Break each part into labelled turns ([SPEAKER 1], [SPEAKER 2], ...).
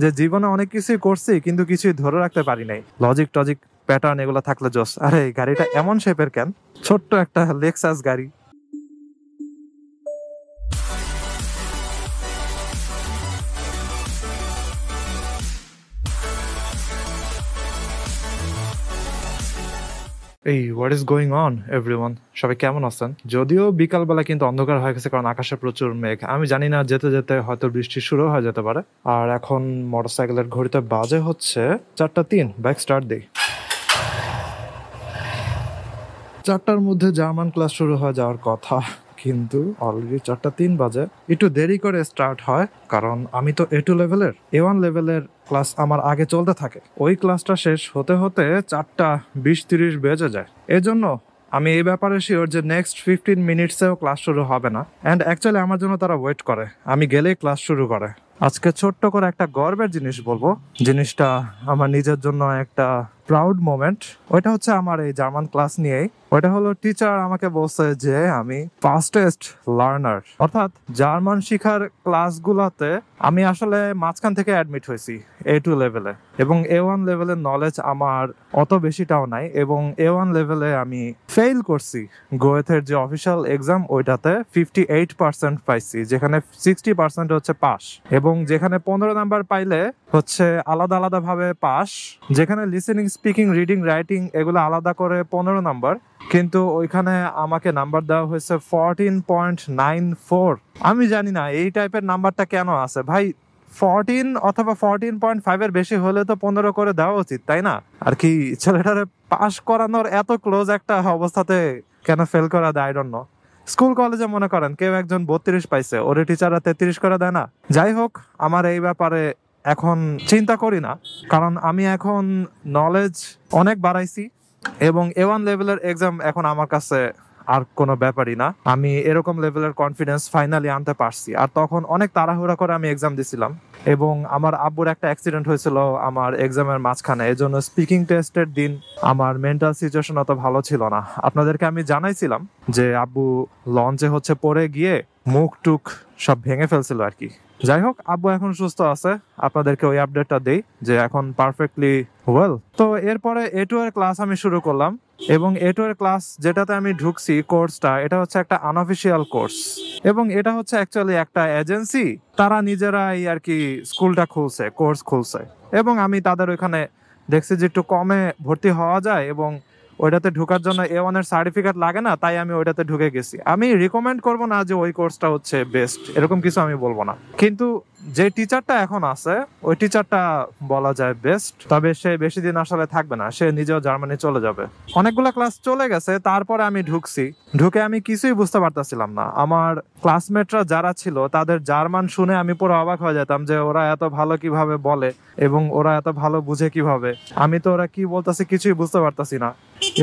[SPEAKER 1] যে জীবনে অনেক কিছুই করছি কিন্তু কিছুই ধরে রাখতে পারি নাই, লজিক টজিক প্যাটার্ন এগুলো থাকলে জোস। আরে গাড়িটা এমন শেপের কেন? ছোট্ট একটা লেক্সাস গাড়ি। এই what is going on everyone, সবাই কেমন আছেন? যদিও বিকালবেলা কিন্তু অন্ধকার হয়ে গেছে, কারণ আকাশে প্রচুর মেঘ। আমি জানি না, যেতে যেতে হয়তো বৃষ্টি শুরু হয়ে যেতে পারে। আর এখন মোটরসাইকেলের ঘড়িতে বাজে হচ্ছে 4:03। বাইক স্টার্ট দেই। 4টার মধ্যে জার্মান ক্লাস শুরু হয়ে যাওয়ার কথা, কিন্তু অলরেডি 4:03 বাজে। একটু দেরি করে স্টার্ট হয়, কারণ আমি তো A2 লেভেলের, A1 লেভেলের ক্লাস আমার আগে চলতে থাকে। ওই ক্লাসটা শেষ হতে হতে 4:20-30 বেজে যায়। এজন্য আমি এই ব্যাপারে শিওর যে নেক্সট 15 মিনিটসেও ক্লাস শুরু হবে না। অ্যান্ড অ্যাকচুয়ালি আমার জন্য তারা ওয়েট করে, আমি গেলেই ক্লাস শুরু করে। আজকে ছোট্ট করে একটা গর্বের জিনিস বলবো, জিনিসটা আমার নিজের জন্য একটা প্রাউড মোমেন্ট। ওইটা হচ্ছে আমার এই জার্মান ক্লাস নিয়েই। ওইটা হলো টিচার আমাকে বলছে যে আমি ফাস্টেস্ট লার্নার, অর্থাৎ জার্মান শিখার ক্লাসগুলোতে আমি আসলে মাঝখান থেকে অ্যাডমিট হয়েছি A2 লেভেলে, এবং A1 লেভেলের নলেজ আমার অত বেশিটাও নাই। এবং A1 লেভেলে আমি ফেল করছি গোয়েথের যে অফিসিয়াল এক্সাম, ওইটাতে 58% পাইছি, যেখানে 60% হচ্ছে পাস, এবং যেখানে 15 নাম্বার পাইলে হচ্ছে আলাদা আলাদা ভাবে পাস, যেখানে লিসেনিং, স্পিকিং, রিডিং, রাইটিং এগুলো আলাদা করে 15 নাম্বার, কিন্তু ওইখানে আমাকে নাম্বার দেওয়া হয়েছে 14.94। আমি জানি না এই টাইপের নাম্বারটা কেন আছে ভাই। 14 অথবা 14.5 এর বেশি হলে তো 15 করে দেওয়া উচিত, তাই না? আর কি ছেলেটারে পাস করানোর এত ক্লোজ একটা অবস্থাতে কেন ফেল করা দেয়, আই ডোন্ট নো। স্কুল কলেজে মনে করেন কেউ একজন 32 পাইছে, ওরে টিচাররা 33 করে দেয় না? যাই হোক, আমার এই ব্যাপারে এখন চিন্তা করি না, কারণ আমি এখন নলেজ অনেক বাড়াইছি, এবং A1 লেভেলের এক্সাম এখন আমার কাছে আর কোনো ব্যাপারই না। আমি এরকম লেভেলের কনফিডেন্স ফাইনালি আনতে পারছি। আর তখন অনেক তাড়াহুড়া করে আমি এক্সাম দিছিলাম, এবং আমার আব্বুর একটা অ্যাক্সিডেন্ট হয়েছিল আমার এক্সামের মাঝখানে। এজন্য স্পিকিং টেস্টের দিন আমার মেন্টাল সিচুয়েশন অত ভালো ছিল না। আপনাদেরকে আমি জানাইছিলাম যে আব্বু লঞ্চে হচ্ছে পড়ে গিয়ে মুখ টুক সব ভেঙে ফেলছিল আর কি। যাই হোক, আব্বু এখন সুস্থ আছে। আপনাদেরকে ওই আপডেটটা দেই যে এখন পারফেক্টলি ওয়েল। তো এরপরে A2 এর ক্লাস আমি শুরু করলাম, এবং A2 এর ক্লাস যেটাতে আমি ঢুকছি, কোর্সটা এটা হচ্ছে একটা আনঅফিসিয়াল কোর্স, এবং এটা হচ্ছে অ্যাকচুয়ালি একটা এজেন্সি, তারা নিজেরাই আর কি স্কুলটা খুলছে, কোর্স খুলছে। এবং আমি তাদের ওইখানে দেখছি যে একটু কমে ভর্তি হওয়া যায়, এবং ওইটাতে ঢোকার জন্য A1 এর সার্টিফিকেট লাগে না, তাই আমি ওইটাতে ঢুকে গেছি। আমি রিকমেন্ড করব না যে ওই কোর্সটা হচ্ছে বেস্ট, এরকম কিছু আমি বলবো না, কিন্তু যে টিচারটা এখন আছে ওই টিচারটা বলা যায় বেস্ট। তবে সে বেশি দিন আসলে থাকবে না, সে নিজেও জার্মানি চলে যাবে। অনেকগুলা ক্লাস চলে গেছে, তারপরে আমি ঢুকে আমি কিছুই বুঝতে পারতাছিলাম না। আমার ক্লাসমেটরা যারা ছিল তাদের জার্মান শুনে আমি পুরো অবাক হয়ে যেতাম যে ওরা এত ভালো কিভাবে বলে, এবং ওরা এত ভালো বুঝে কিভাবে। আমি তো ওরা কি বলতেছে কিছুই বুঝতে পারতাছি না,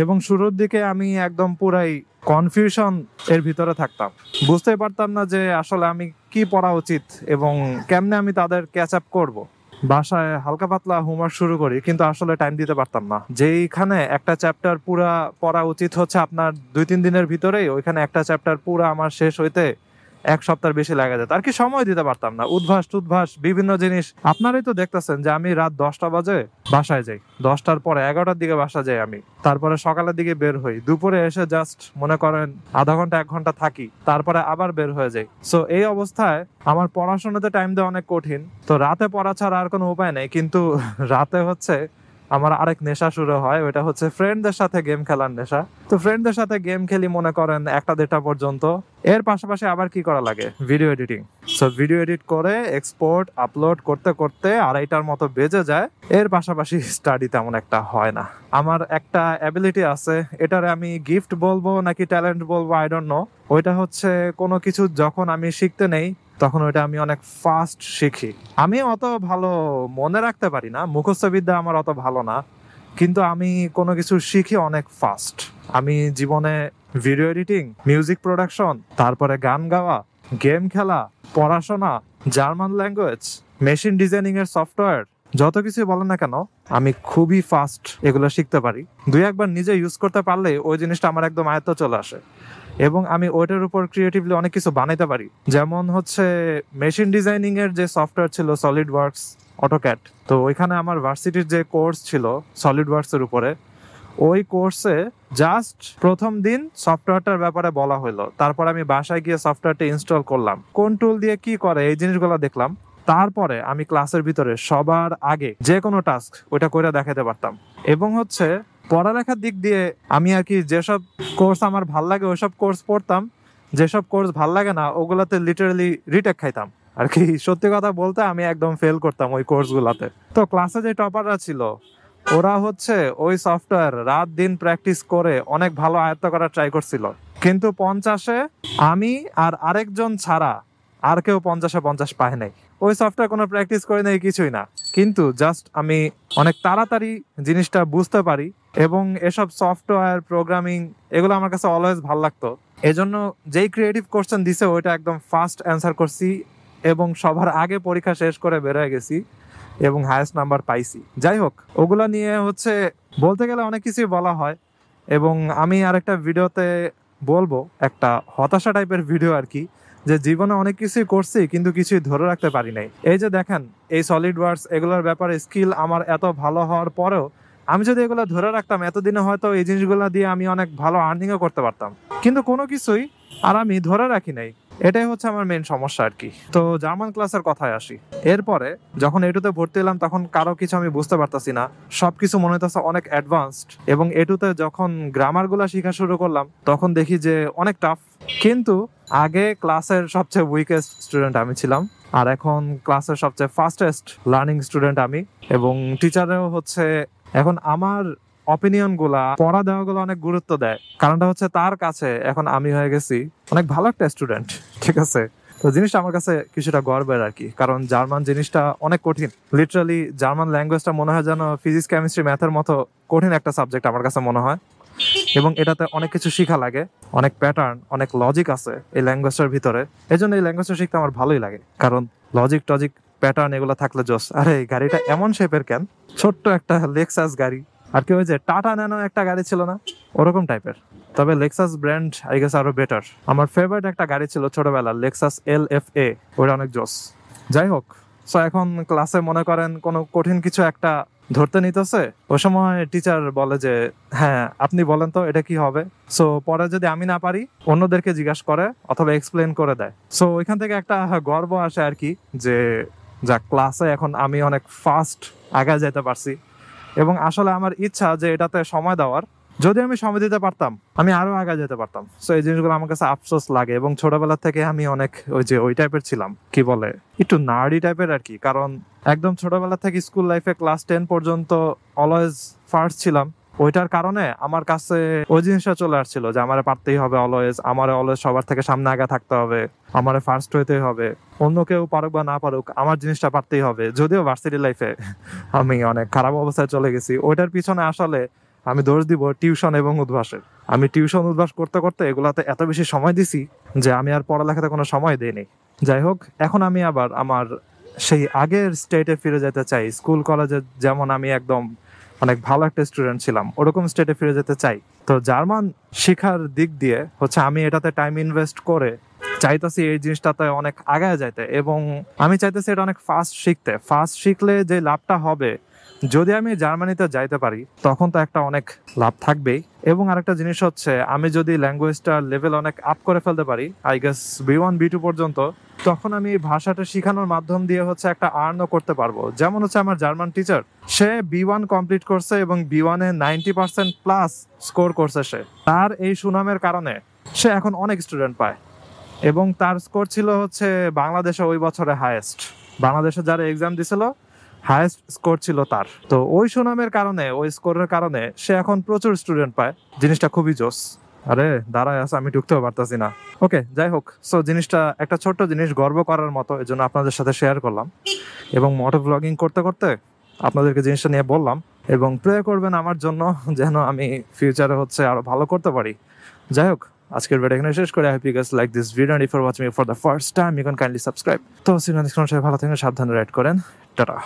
[SPEAKER 1] এবং শুরুর দিকে আমি একদম পুরাই কনফিউশন এর ভিতরে থাকতাম, বুঝতে পারতাম না যে আসলে আমি কি পড়া উচিত এবং কেমনে আমি তাদের ক্যাচ আপ করবো। বাসায় হালকা পাতলা হোমওয়ার্ক শুরু করি, কিন্তু আসলে টাইম দিতে পারতাম না। যেইখানে একটা চ্যাপ্টার পুরা পড়া উচিত হচ্ছে আপনার 2-3 দিনের ভিতরেই, ওইখানে একটা চ্যাপ্টার পুরা আমার শেষ হইতে 1 সপ্তাহ বেশি লাগা যেত আর কি। সময় দিতে পারতাম না, উদ্ভাস বিভিন্ন জিনিস। আপনারাই তো দেখতেছেন যে আমি রাত 10টা বাজে বাসায় যাই, 10টার পরে 11টার দিকে বাসা যাই আমি, তারপরে সকালের দিকে বের হই, দুপুরে এসে জাস্ট মনে করেন আধা ঘন্টা 1 ঘন্টা থাকি, তারপরে আবার বের হয়ে যাই। সো এই অবস্থায় আমার পড়াশোনাতে টাইম দেওয়া অনেক কঠিন। তো রাতে পড়া ছাড়া আর কোনো উপায় নেই, কিন্তু রাতে হচ্ছে আমার আরেক নেশা শুরু হয়, ওইটা হচ্ছে ফ্রেন্ডদের সাথে গেম খেলার নেশা। তো ফ্রেন্ডদের সাথে গেম খেলি মনে করেন 1টা-1:30 পর্যন্ত। এর পাশাপাশি আবার কি করা লাগে, video editing. So video edit করে এক্সপোর্ট আপলোড করতে করতে 2:30টার মতো বেজে যায়। এর পাশাপাশি স্টাডি তেমন একটা হয় না। আমার একটা অ্যাবিলিটি আছে, এটারে আমি গিফট বলবো নাকি ট্যালেন্ট বলবো আই ডোন্ট নো। ওইটা হচ্ছে কোনো কিছু যখন আমি শিখতে নেই তখন ওইটা আমি অনেক ফাস্ট শিখি। আমি অত ভালো মনে রাখতে পারি না, মুখস্থ বিদ্যা আমার অত ভালো না, কিন্তু আমি কোনো কিছু শিখি অনেক ফাস্ট। আমি জীবনে ভিডিও এডিটিং, মিউজিক প্রোডাকশন, তারপরে গান গাওয়া, গেম খেলা, পড়াশোনা, জার্মান ল্যাঙ্গুয়েজ, মেশিন ডিজাইনিং এর সফটওয়্যার, যত কিছু বলেন না কেন আমি খুবই ফাস্ট এগুলো শিখতে পারি। 2-1 বার নিজে ইউজ করতে পারলে ওই জিনিসটা আমার একদম আয়ত্ত চলে আসে। এবং আমি ওইটার উপর ক্রিয়েটিভলি অনেক কিছু বানাইতে পারি। যেমন হচ্ছে মেশিন ডিজাইনিং এর যে সফটওয়্যার ছিল সলিড ওয়ার্কস, অটোক্যাড, তো ওইখানে আমার ভার্সিটির যে কোর্স ছিল সলিড ওয়ার্কস এর উপরে, ওই কোর্সে জাস্ট প্রথম দিন সফটওয়্যারটার ব্যাপারে বলা হলো, তারপর আমি বাসায় গিয়ে সফটওয়্যারটা ইনস্টল করলাম, কোন টুল দিয়ে কি করে এই জিনিসগুলো দেখলাম। তারপরে আমি ক্লাসের ভিতরে সবার আগে যে কোনো টাস্ক ওইটা করে দেখাতে পারতাম। এবং হচ্ছে পড়ালেখার দিক দিয়ে আমি আর কি যেসব কোর্স আমার ভাল লাগে ওইসব কোর্স পড়তাম, যেসব কোর্স ভাল লাগে না ওগুলাতে লিটারালি রিটেক খাইতাম আর কি। সত্যি কথা বলতে আমি একদম ফেল করতাম ওই কোর্সগুলাতে। তো ক্লাসে যে টপাররা ছিল ওরা হচ্ছে ওই সফটওয়্যার রাত দিন প্র্যাকটিস করে অনেক ভালো আয়ত্ত করার ট্রাই করছিল, কিন্তু 50-এ আমি আর আরেকজন ছাড়া আর কেউ 50-50 পায় নাই। ওই সফটওয়্যার কোনো প্র্যাকটিস করে নেই, কিছুই না, কিন্তু জাস্ট আমি অনেক তাড়াতাড়ি জিনিসটা বুঝতে পারি। এবং এসব সফটওয়্যার প্রোগ্রামিং এগুলো আমার কাছে অলওয়েজ ভালো লাগতো, এজন্য যেই ক্রিয়েটিভ কোশ্চেন দিছে ওইটা একদম ফাস্ট অ্যান্সার করছি এবং সবার আগে পরীক্ষা শেষ করে বের হয়ে গেছি এবং হায়েস্ট নাম্বার পাইছি। যাই হোক, ওগুলা নিয়ে হচ্ছে বলতে গেলে অনেক কিছুই বলা হয়, এবং আমি আরেকটা ভিডিওতে বলবো একটা হতাশা টাইপের ভিডিও আর কি, যে জীবনে অনেক কিছুই করছি কিন্তু কিছুই ধরে রাখতে পারি নাই। এই যে দেখেন এই সলিড ওয়ার্কস এগুলোর ব্যাপারে স্কিল আমার এত ভালো হওয়ার পরেও আমি যদি এগুলো ধরে রাখতাম এতদিনে হয়তো এই জিনিসগুলো দিয়ে আমি অনেক ভালো আর্নিংও করতে পারতাম, কিন্তু কোনো কিছুই আর আমি ধরে রাখি নাই। এটাই হচ্ছে আমার মেইন সমস্যা আর কি। তো জার্মান ক্লাসের কথায় আসি। এরপরে যখন এটুতে ভর্তি হলাম তখন কারো কিছু আমি বুঝতে পারতাছি না, সবকিছু মনে হইতেছে অনেক অ্যাডভান্সড, এবং এটুতে যখন গ্রামার গুলা শেখা শুরু করলাম তখন দেখি যে অনেক টাফ। কিন্তু আগে ক্লাসের সবচেয়ে উইকেস্ট স্টুডেন্ট আমি ছিলাম, আর এখন ক্লাসের সবচেয়ে ফাস্টেস্ট লার্নিং স্টুডেন্ট আমি। এবং টিচারও হচ্ছে এখন আমার অপিনিয়ন গুলা, পড়া দেওয়া গুলো অনেক গুরুত্ব দেয়, কারণটা হচ্ছে তার কাছে এখন আমি হয়ে গেছি অনেক ভালো একটা স্টুডেন্ট, ঠিক আছে? তো জিনিসটা আমার কাছে কিছুটা গর্বের আর কি, কারণ জার্মান জিনিসটা অনেক কঠিন। লিটারালি জার্মান ল্যাঙ্গুয়েজটা মনে হয় যেন ফিজিক্স কেমিস্ট্রি ম্যাথের মতো কঠিন একটা সাবজেক্ট আমার কাছে মনে হয়। এবং এটাতে অনেক কিছু শেখা লাগে, অনেক প্যাটার্ন, অনেক লজিক আছে এই ল্যাঙ্গুয়েজটার ভিতরে। এই জন্য এই ল্যাঙ্গুয়েজটা শিখতে আমার ভালোই লাগে, কারণ লজিক টজিক প্যাটার্ন এগুলো থাকলে জোস। আরে এই গাড়িটা এমন শেপের কেন? ছোট্ট একটা লেক্সাস গাড়ি, আর কি ওই যে টাটা ন্যানো একটা গাড়ি ছিল না, ওরকম টাইপের। তবে লেক্সাস ব্র্যান্ড আই গেস আরো বেটার। আমার ফেভারিট একটা গাড়ি ছিল ছোটবেলা, লেক্সাস LFA, ওটা অনেক জোস। যাই হোক, সো এখন ক্লাসে মনে করেন কোনো কঠিন কিছু একটা ধরতে নিতেছে, ওই সময় টিচার বলে যে হ্যাঁ আপনি বলেন তো এটা কি হবে। সো পরে যদি আমি না পারি অন্যদেরকে জিজ্ঞাসা করে অথবা এক্সপ্লেন করে দেয়। সো ওইখান থেকে একটা গর্ব আসে আর কি, যে যা ক্লাসে এখন আমি অনেক ফাস্ট আগায় যেতে পারছি। এবং আসলে আমার ইচ্ছা যে এটাতে সময় দেওয়ার, যদি আমি সময় দিতে পারতাম আমি আরো আগে যেতে পারতাম। সো এই জিনিসগুলো আমার কাছে আফসোস লাগে। এবং ছোটবেলা থেকে আমি অনেক ওই টাইপের ছিলাম, কি বলে একটু নার্ডি টাইপের আর কি, কারণ একদম ছোটবেলা থেকে স্কুল লাইফে ক্লাস 10 পর্যন্ত অলওয়েজ ফার্স্ট ছিলাম। ওইটার কারণে আমার কাছে ওই জিনিসটা চলে আসছিল যে আমারে পারতেই হবে, আমার অলওয়েজ সবার থেকে সামনে আগে থাকতে হবে, আমারে ফার্স্ট হইতেই হবে, অন্য কেউ পারুক বা না পারুক আমার জিনিসটা পারতেই হবে। যদিও ভার্সিটি লাইফে আমি অনেক খারাপ অবস্থায় চলে গেছি, ওইটার পিছনে আসলে আমি দোষ দিব টিউশন এবং উদ্ভাসের। আমি টিউশন উদ্ভাস করতে করতে এগুলাতে এত বেশি সময় দিছি যে আমি আর পড়ালেখাতে কোনো সময় দিইনি। যাই হোক, এখন আমি আবার আমার সেই আগের স্টেটে ফিরে যেতে চাই। স্কুল কলেজে যেমন আমি একদম অনেক ভালো একটা স্টুডেন্ট ছিলাম, ওরকম স্টেটে ফিরে যেতে চাই। তো জার্মান শেখার দিক দিয়ে হচ্ছে আমি এটাতে টাইম ইনভেস্ট করে চাইতেছি এই জিনিসটাতে অনেক আগায় যাইতে, এবং আমি চাইতেছি এটা অনেক ফাস্ট শিখতে। ফাস্ট শিখলে যে লাভটা হবে, যদি আমি জার্মানিতে যাইতে পারি তখন তো একটা অনেক লাভ থাকবেই। এবং আরেকটা জিনিস হচ্ছে আমি যদি ল্যাঙ্গুয়েজটার লেভেল অনেক আপ করে ফেলতে পারি, আই গেস B1 B2 পর্যন্ত, তখন আমি ভাষাটা শেখানোর মাধ্যম দিয়ে হচ্ছে একটা আর্নও করতে পারবো। যেমন হচ্ছে আমার জার্মান টিচার, সে B1 কমপ্লিট করছে এবং B1-এ 90% প্লাস স্কোর করছে সে। তার এই সুনামের কারণে সে এখন অনেক স্টুডেন্ট পায়, এবং তার স্কোর ছিল হচ্ছে বাংলাদেশে ওই বছরে হাইয়েস্ট। বাংলাদেশে যারা এক্সাম দিছিল হাইয়েস্ট স্কোর ছিল তার। তো ওই সুনামের কারণে, ওই স্কোরের কারণে সে এখন প্রচুর স্টুডেন্ট পায়। জিনিসটা খুবই জোস। আরে দাঁড়ায় আছে, আমি ঢুকতেও পারতাছি না। ওকে, যাই হোক, সো জিনিসটা একটা ছোট্ট জিনিস, গর্ব করার মতো, এই জন্য আপনাদের সাথে শেয়ার করলাম। এবং মোটো ব্লগিং করতে করতে আপনাদেরকে জিনিসটা নিয়ে বললাম, এবং প্রে করবেন আমার জন্য যেন আমি ফিউচারে হচ্ছে আরো ভালো করতে পারি। যাই হোক, আজকের ভিডিও এখানে শেষ করে, I hope you guys like this video, and if you're watching me for the first time you can kindly subscribe. তো সিনেমা ভালো থাকেন, সাবধানে রাইড করেন, টাটা।